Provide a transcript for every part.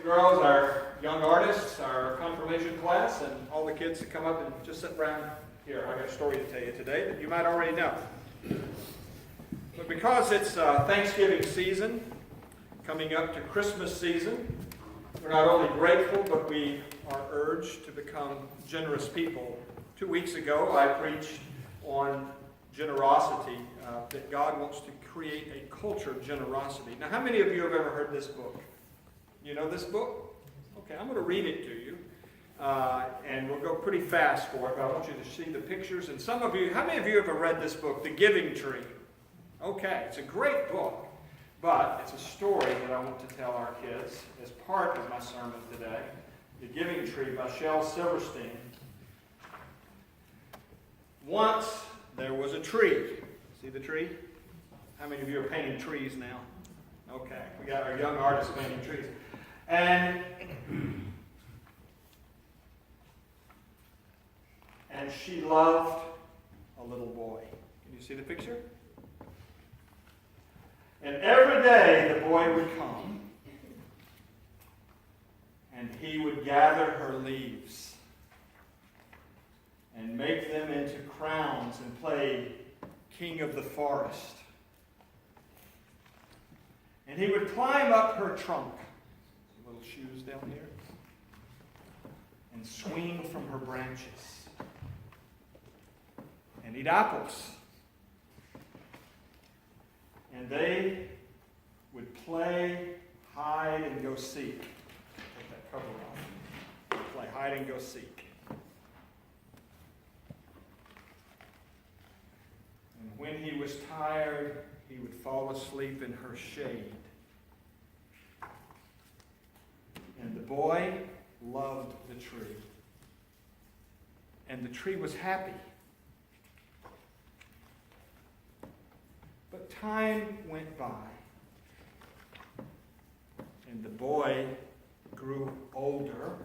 and girls, our young artists, our confirmation class, and all the kids to come up and just sit around here. I got a story to tell you today that you might already know. But because it's Thanksgiving season, coming up to Christmas season, we're not only grateful, but we are urged to become generous people. 2 weeks ago, I preached on generosity, that God wants to create a culture of generosity. Now, how many of you have ever heard this book? You know this book? Okay, I'm going to read it to you, and we'll go pretty fast for it, but I want you to see the pictures. And some of you, how many of you have ever read this book, The Giving Tree? Okay, it's a great book, but it's a story that I want to tell our kids as part of my sermon today. The Giving Tree by Shel Silverstein. Once there was a tree. See the tree? How many of you are painting trees now? Okay, we got our young artists painting trees. And she loved a little boy. Can you see the picture? And every day the boy would come and he would gather her leaves and make them into crowns and play king of the forest. And he would climb up her trunk, little shoes down here, and swing from her branches and eat apples. And they would play hide and go seek. Take that cover off. Play hide and go seek. And when he was tired, he would fall asleep in her shade. And the boy loved the tree. And the tree was happy. But time went by. And the boy grew older.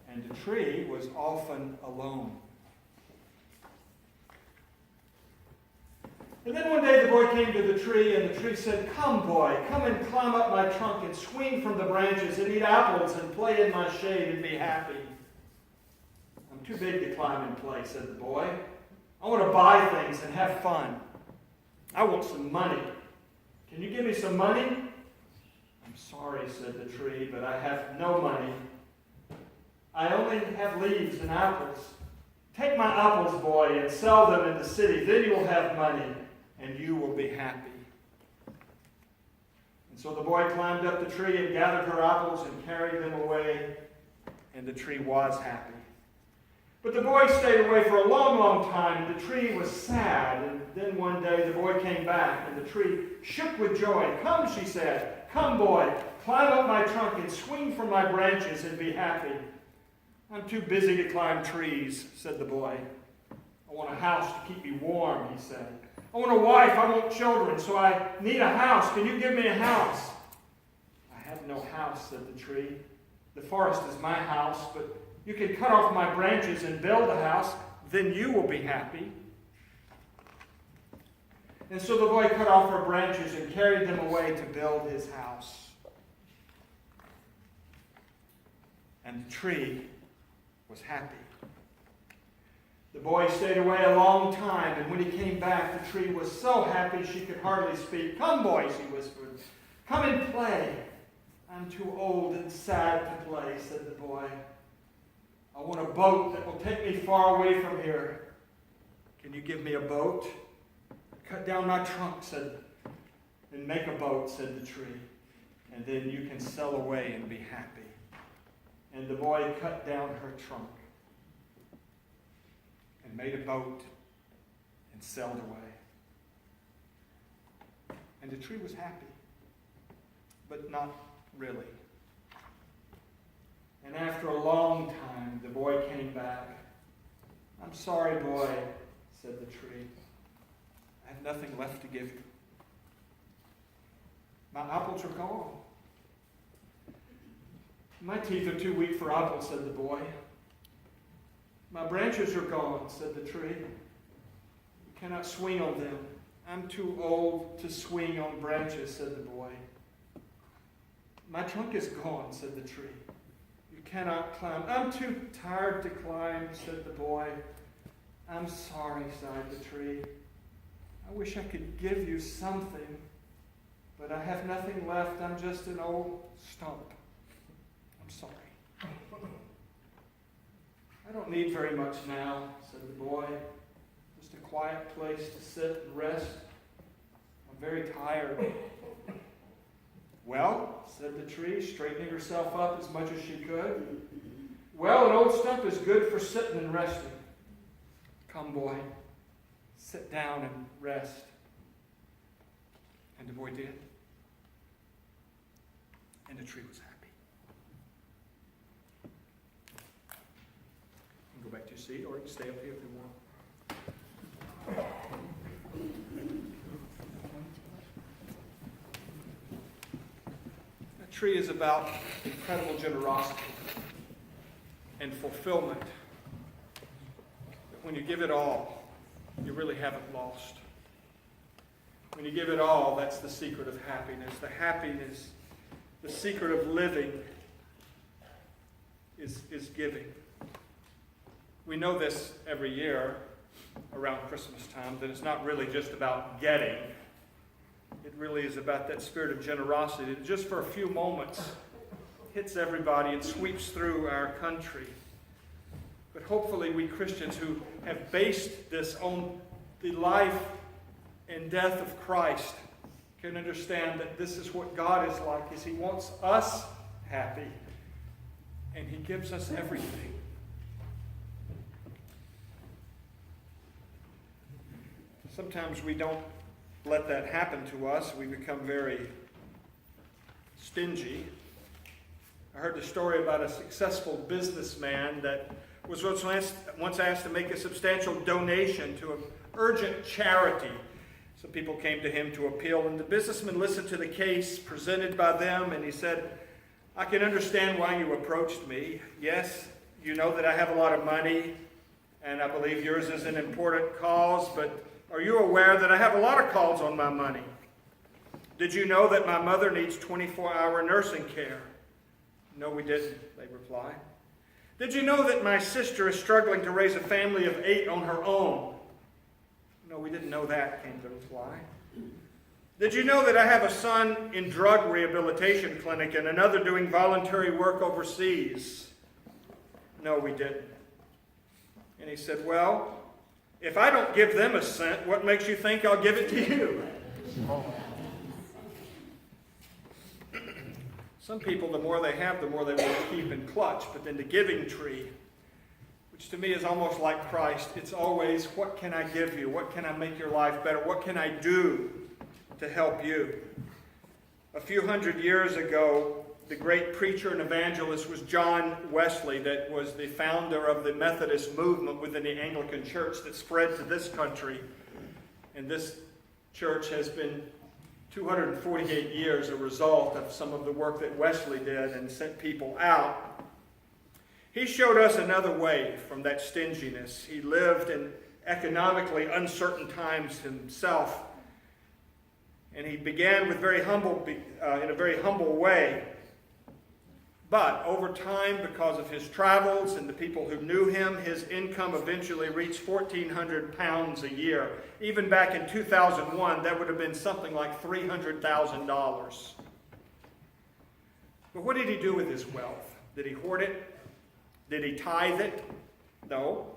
And the tree was often alone. And then one day the boy came to the tree, and the tree said, "Come, boy, come and climb up my trunk and swing from the branches and eat apples and play in my shade and be happy." "I'm too big to climb and play," said the boy. "I want to buy things and have fun. I want some money. Can you give me some money?" "I'm sorry," said the tree, "but I have no money. I only have leaves and apples. Take my apples, boy, and sell them in the city. Then you'll have money, and you will be happy." And so the boy climbed up the tree and gathered her apples and carried them away, and the tree was happy. But the boy stayed away for a long, long time, and the tree was sad. And then one day the boy came back, and the tree shook with joy. "Come," she said, "come, boy, climb up my trunk and swing from my branches and be happy." "I'm too busy to climb trees," said the boy. "I want a house to keep me warm," he said. "I want a wife, I want children, so I need a house. Can you give me a house?" "I have no house," said the tree. "The forest is my house, but you can cut off my branches and build a house, then you will be happy." And so the boy cut off her branches and carried them away to build his house. And the tree was happy. The boy stayed away a long time, and when he came back, the tree was so happy she could hardly speak. "Come, boy," she whispered. "Come and play." "I'm too old and sad to play," said the boy. "I want a boat that will take me far away from here." "Can you give me a boat?" "Cut down my trunk," and make a boat, said the tree. "And then you can sail away and be happy." And the boy cut down her trunk and made a boat and sailed away. And the tree was happy, but not really. And after a long time, the boy came back. "I'm sorry, boy," said the tree. "I have nothing left to give you. My apples are gone." "My teeth are too weak for apples," said the boy. "My branches are gone," said the tree. "You cannot swing on them. I'm too old to swing on branches," said the boy. "My trunk is gone," said the tree. "You cannot climb." "I'm too tired to climb," said the boy. "I'm sorry," sighed the tree. "I wish I could give you something, but I have nothing left. I'm just an old stump. I'm sorry." "I don't need very much now," said the boy. "Just a quiet place to sit and rest. I'm very tired." "Well," said the tree, straightening herself up as much as she could. "Well, an old stump is good for sitting and resting. Come, boy, sit down and rest." And the boy did. And the tree was happy. You can go back to your seat, or you can stay up here if you want. That tree is about incredible generosity and fulfillment. That when you give it all, you really haven't lost. When you give it all, that's the secret of happiness. The happiness, the secret of living is giving. We know this every year around Christmas time, that it's not really just about getting. It really is about that spirit of generosity that just for a few moments hits everybody and sweeps through our country. But hopefully we Christians who have based this on the life and death of Christ can understand that this is what God is like, is He wants us happy, and He gives us everything. Sometimes we don't let that happen to us. We become very stingy. I heard the story about a successful businessman that was once asked to make a substantial donation to an urgent charity. Some people came to him to appeal, and the businessman listened to the case presented by them, and he said, "I can understand why you approached me. Yes, you know that I have a lot of money, and I believe yours is an important cause, but are you aware that I have a lot of calls on my money? Did you know that my mother needs 24-hour nursing care?" "No, we didn't," they reply. "Did you know that my sister is struggling to raise a family of 8 on her own?" "No, we didn't know that," came the reply. "Did you know that I have a son in drug rehabilitation clinic and another doing voluntary work overseas?" "No, we didn't." And he said, "Well, if I don't give them a cent, what makes you think I'll give it to you?" Some people, the more they have, the more they want to keep and clutch. But then the giving tree, which to me is almost like Christ, it's always, what can I give you? What can I make your life better? What can I do to help you? A few hundred years ago, the great preacher and evangelist was John Wesley, that was the founder of the Methodist movement within the Anglican Church that spread to this country. And this church has been 248 years a result of some of the work that Wesley did and sent people out. He showed us another way from that stinginess. He lived in economically uncertain times himself, and he began with in a very humble way. But over time, because of his travels and the people who knew him, his income eventually reached £1,400 a year. Even back in 2001, that would have been something like $300,000. But what did he do with his wealth? Did he hoard it? Did he tithe it? No.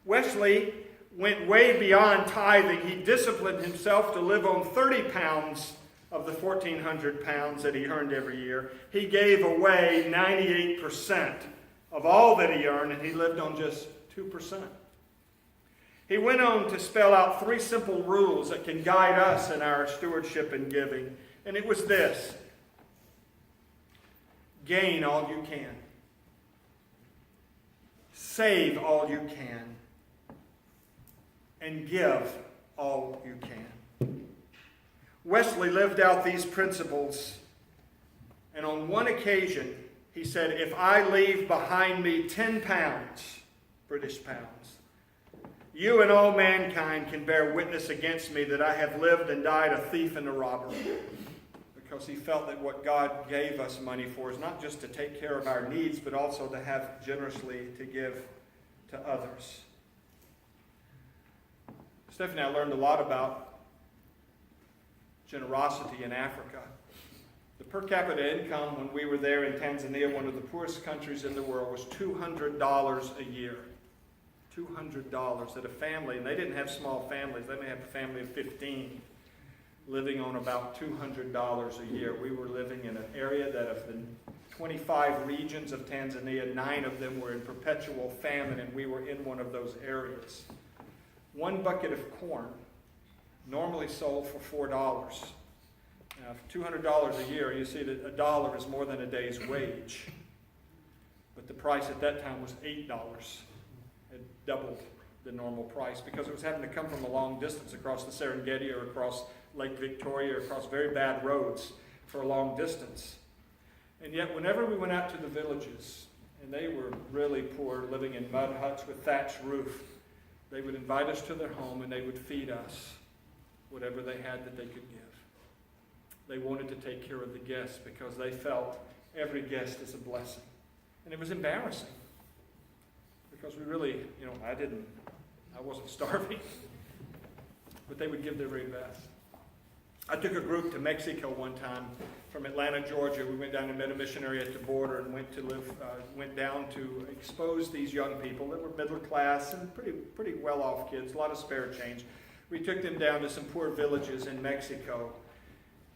Wesley went way beyond tithing. He disciplined himself to live on 30 pounds of the 1,400 pounds that he earned every year. He gave away 98% of all that he earned, and he lived on just 2%. He went on to spell out 3 simple rules that can guide us in our stewardship and giving. And it was this: gain all you can. Save all you can. And give all you can. Wesley lived out these principles, and on one occasion he said, "If I leave behind me 10 pounds, British pounds, you and all mankind can bear witness against me that I have lived and died a thief and a robber, because he felt that what God gave us money for is not just to take care of our needs, but also to have generously to give to others. Stephanie and I learned a lot about generosity in Africa. The per capita income when we were there in Tanzania, one of the poorest countries in the world, was $200 a year. $200 at a family, and they didn't have small families. They may have a family of 15 living on about $200 a year. We were living in an area that of the 25 regions of Tanzania, 9 of them were in perpetual famine, and we were in one of those areas. One bucket of corn normally sold for $4. Now, for $200 a year, you see that $1 is more than a day's wage. But the price at that time was $8. It doubled the normal price because it was having to come from a long distance across the Serengeti or across Lake Victoria or across very bad roads for a long distance. And yet, whenever we went out to the villages, and they were really poor, living in mud huts with thatched roof, they would invite us to their home and they would feed us whatever they had that they could give. They wanted to take care of the guests because they felt every guest is a blessing. And it was embarrassing because we really, I wasn't starving, but they would give their very best. I took a group to Mexico one time from Atlanta, Georgia. We went down and met a missionary at the border and went down to expose these young people that were middle class and pretty well-off kids, a lot of spare change. We took them down to some poor villages in Mexico.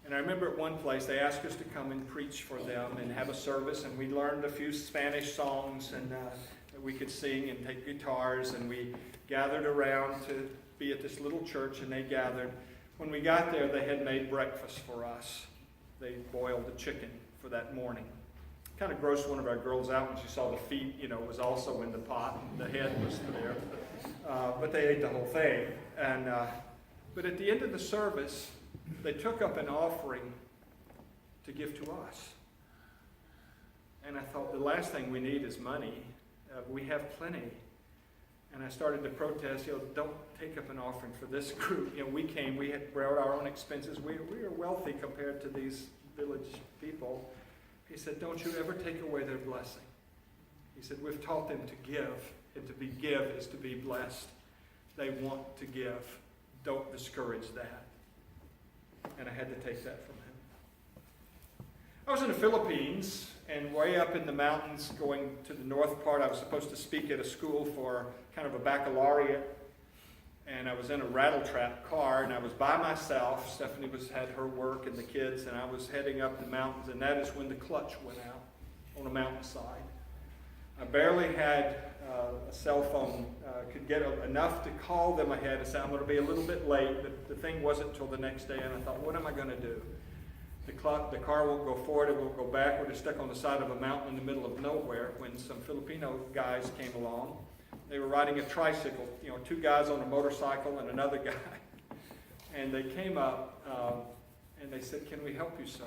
And I remember at one place they asked us to come and preach for them and have a service, and we learned a few Spanish songs and that we could sing and take guitars, and we gathered around to be at this little church, and they gathered. When we got there, they had made breakfast for us. They boiled the chicken for that morning. Kind of grossed one of our girls out when she saw the feet, was also in the pot, and the head was there. But they ate the whole thing. But at the end of the service, they took up an offering to give to us. And I thought, the last thing we need is money. We have plenty. And I started to protest, don't take up an offering for this group. We had brought our own expenses. We are wealthy compared to these village people. He said, don't you ever take away their blessing. He said, we've taught them to give, and to be give is to be blessed. They want to give. Don't discourage that. And I had to take that from him. I was in the Philippines, and way up in the mountains going to the north part, I was supposed to speak at a school for kind of a baccalaureate. And I was in a rattle-trap car, and I was by myself. Stephanie had her work and the kids, and I was heading up the mountains, and that is when the clutch went out on a mountainside. I barely had a cell phone, could get enough to call them ahead and say, I'm going to be a little bit late, but the thing wasn't until the next day, and I thought, what am I going to do? The car won't go forward, it won't go backward. It's stuck on the side of a mountain in the middle of nowhere when some Filipino guys came along. They were riding a tricycle, 2 guys on a motorcycle and another guy. And they came up and they said, can we help you, sir?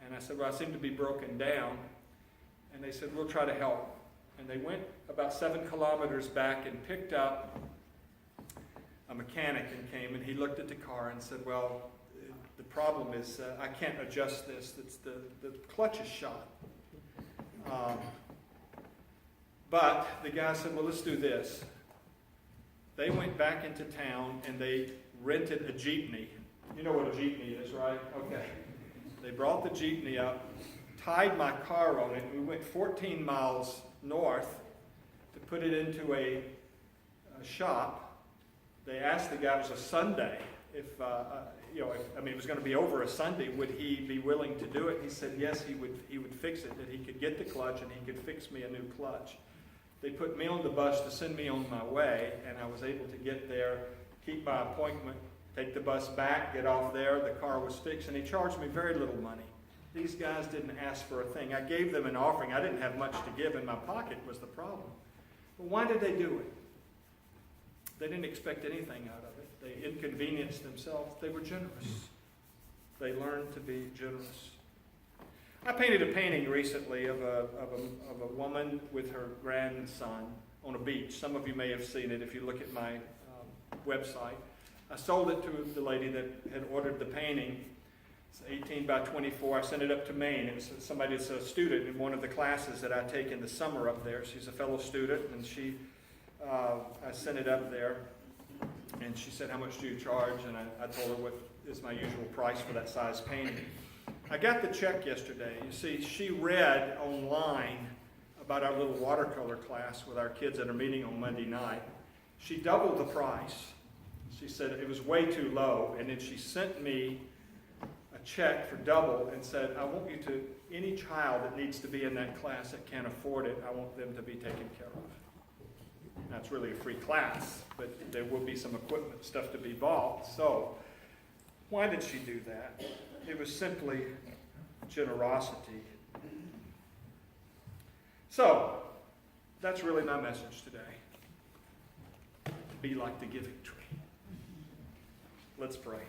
And I said, well, I seem to be broken down. And they said, we'll try to help. And they went about 7 kilometers back and picked up a mechanic and came, and he looked at the car and said, well, the problem is I can't adjust this. It's the clutch is shot. But the guy said, well, let's do this. They went back into town and they rented a jeepney. You know what a jeepney is, right? Okay. They brought the jeepney up, tied my car on it, and we went 14 miles north to put it into a shop. They asked the guy, it was a Sunday, if it was going to be over a Sunday, would he be willing to do it? He said yes, he would fix it, that he could get the clutch and he could fix me a new clutch. They put me on the bus to send me on my way, and I was able to get there, keep my appointment, take the bus back, get off there. The car was fixed, and he charged me very little money. These guys didn't ask for a thing. I gave them an offering. I didn't have much to give in my pocket was the problem. But why did they do it? They didn't expect anything out of it. They inconvenienced themselves. They were generous. They learned to be generous. I painted a painting recently of a woman with her grandson on a beach. Some of you may have seen it if you look at my website. I sold it to the lady that had ordered the painting, It's 18 by 24. I sent it up to Maine. It was somebody that's a student in one of the classes that I take in the summer up there. She's a fellow student, and I sent it up there. And she said, "How much do you charge?" And I told her what is my usual price for that size painting. I got the check yesterday. You see, she read online about our little watercolor class with our kids at a meeting on Monday night. She doubled the price. She said it was way too low, and then she sent me a check for double and said, "I want you to, any child that needs to be in that class that can't afford it, I want them to be taken care of." Now, it's really a free class, but there will be some equipment stuff to be bought. So, why did she do that? It was simply generosity. So, that's really my message today. Be like the giving tree. Let's pray.